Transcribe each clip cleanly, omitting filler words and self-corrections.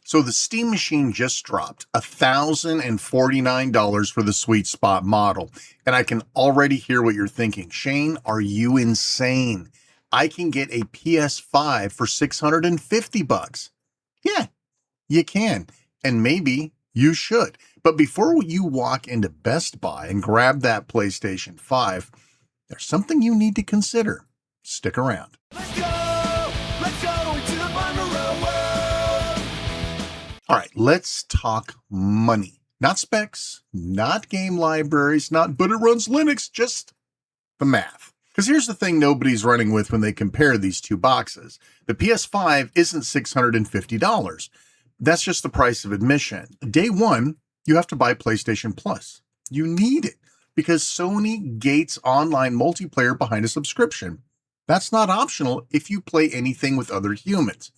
So the Steam Machine just dropped $1,049 for the sweet spot model. And I can already hear what you're thinking. Shane, are you insane? I can get a PS5 for $650. Yeah, you can. And maybe you should. But before you walk into Best Buy and grab that PlayStation 5, there's something you need to consider. Stick around. Let's go into the MonroeWorld. All right, let's talk money. Not specs, not game libraries, but it runs Linux, just the math. Because here's the thing nobody's running with when they compare these two boxes. The PS5 isn't $650. That's just the price of admission. Day one, you have to buy PlayStation Plus. You need it because Sony gates online multiplayer behind a subscription. That's not optional if you play anything with other humans.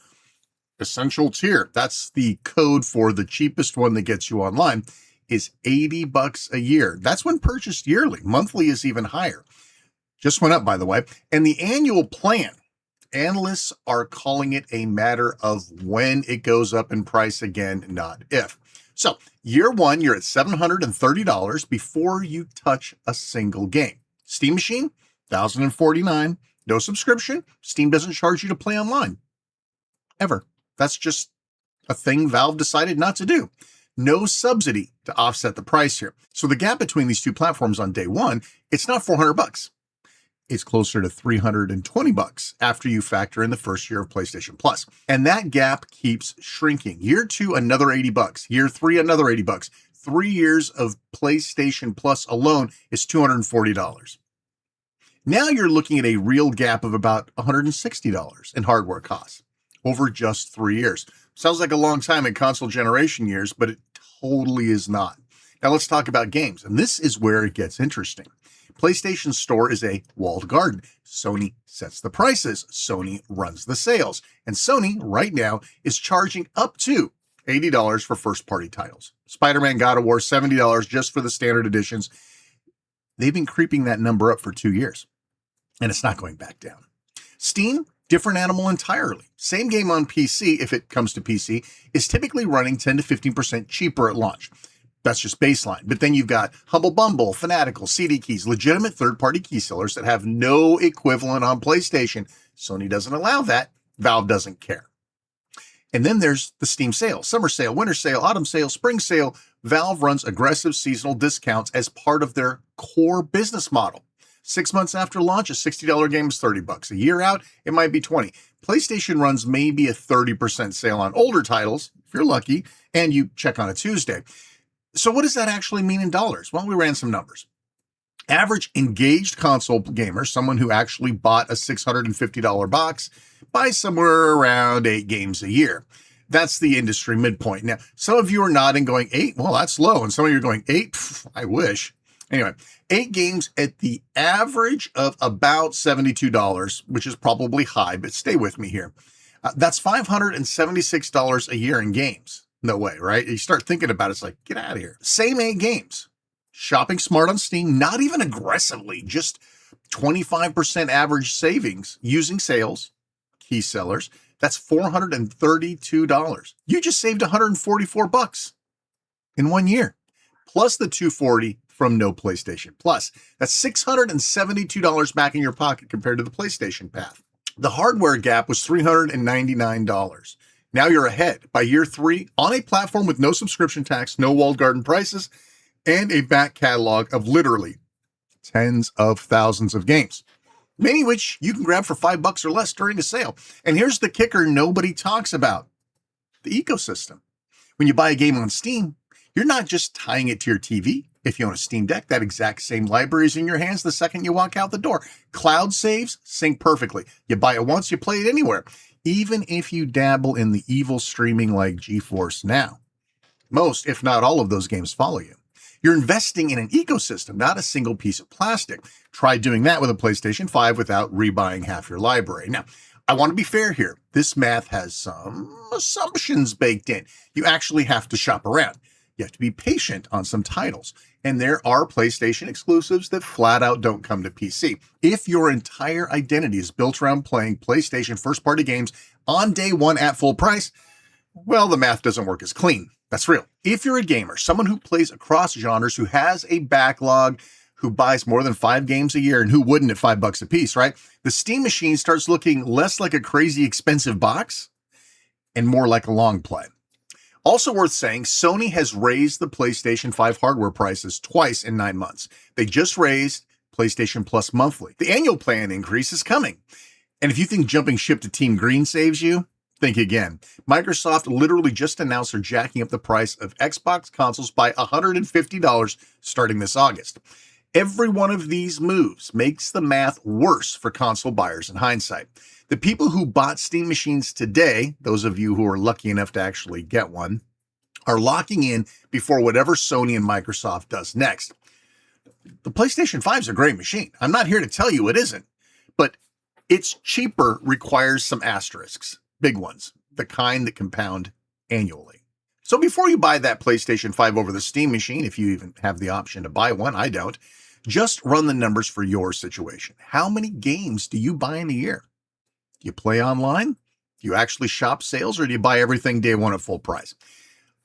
Essential tier, that's the code for the cheapest one that gets you online, is $80 a year. That's when purchased yearly. Monthly is even higher. Just went up, by the way. And the annual plan, analysts are calling it a matter of when it goes up in price again, not if. So year one, you're at $730 before you touch a single game. Steam Machine, $1,049. No subscription. Steam doesn't charge you to play online. Ever. That's just a thing Valve decided not to do. No subsidy to offset the price here. So the gap between these two platforms on day one, it's not $400. It's closer to $320 after you factor in the first year of PlayStation Plus. And that gap keeps shrinking. Year two, another $80. Year three, another $80. 3 years of PlayStation Plus alone is $240. Now you're looking at a real gap of about $160 in hardware costs over just 3 years. Sounds like a long time in console generation years, but it totally is not. Now let's talk about games, and this is where it gets interesting. PlayStation Store is a walled garden. Sony sets the prices. Sony runs the sales. And Sony, right now, is charging up to $80 for first-party titles. Spider-Man God of War, $70 just for the standard editions. They've been creeping that number up for 2 years. And it's not going back down. Steam, different animal entirely. Same game on PC, if it comes to PC, is typically running 10 to 15% cheaper at launch. That's just baseline. But then you've got Humble Bumble, Fanatical, CD Keys, legitimate third-party key sellers that have no equivalent on PlayStation. Sony doesn't allow that. Valve doesn't care. And then there's the Steam sale, summer sale, winter sale, autumn sale, spring sale. Valve runs aggressive seasonal discounts as part of their core business model. 6 months after launch, a $60 game is $30. A year out, it might be $20. PlayStation runs maybe a 30% sale on older titles, if you're lucky, and you check on a Tuesday. So what does that actually mean in dollars? Well, we ran some numbers. Average engaged console gamer, someone who actually bought a $650 box, buys somewhere around 8 games a year. That's the industry midpoint. Now, some of you are nodding going, 8? Well, that's low. And some of you are going, 8? Pff, I wish. Anyway, 8 games at the average of about $72, which is probably high, but stay with me here. That's $576 a year in games. No way, right? You start thinking about it, it's like, get out of here. Same 8 games. Shopping smart on Steam, not even aggressively, just 25% average savings using sales, key sellers. That's $432. You just saved $144 in 1 year, plus the $240 from no PlayStation Plus. That's $672 back in your pocket compared to the PlayStation path. The hardware gap was $399. Now you're ahead by year 3 on a platform with no subscription tax, no walled garden prices, and a back catalog of literally tens of thousands of games, many of which you can grab for $5 or less during a sale. And here's the kicker nobody talks about: the ecosystem. When you buy a game on Steam, you're not just tying it to your TV. If you own a Steam Deck, that exact same library is in your hands the second you walk out the door. Cloud saves sync perfectly. You buy it once, you play it anywhere, even if you dabble in the evil streaming like GeForce Now. Most, if not all of those games follow you. You're investing in an ecosystem, not a single piece of plastic. Try doing that with a PlayStation 5 without rebuying half your library. Now, I want to be fair here. This math has some assumptions baked in. You actually have to shop around. You have to be patient on some titles. And there are PlayStation exclusives that flat out don't come to PC. If your entire identity is built around playing PlayStation first-party games on day one at full price, well, the math doesn't work as clean. That's real. If you're a gamer, someone who plays across genres, who has a backlog, who buys more than 5 games a year, and who wouldn't at $5 a piece, right? The Steam machine starts looking less like a crazy expensive box and more like a long play. Also worth saying, Sony has raised the PlayStation 5 hardware prices twice in 9 months. They just raised PlayStation Plus monthly. The annual plan increase is coming. And if you think jumping ship to Team Green saves you, think again. Microsoft literally just announced they're jacking up the price of Xbox consoles by $150 starting this August. Every one of these moves makes the math worse for console buyers in hindsight. The people who bought Steam machines today, those of you who are lucky enough to actually get one, are locking in before whatever Sony and Microsoft does next. The PlayStation 5 is a great machine. I'm not here to tell you it isn't, but it's cheaper requires some asterisks, big ones, the kind that compound annually. So before you buy that PlayStation 5 over the Steam machine, if you even have the option to buy one, I don't, just run the numbers for your situation. How many games do you buy in a year? Do you play online? Do you actually shop sales, or do you buy everything day one at full price?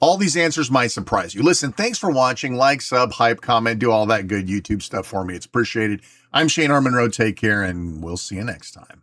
All these answers might surprise you. Listen, thanks for watching. Like, sub, hype, comment, do all that good YouTube stuff for me. It's appreciated. I'm Shane R. Monroe. Take care, and we'll see you next time.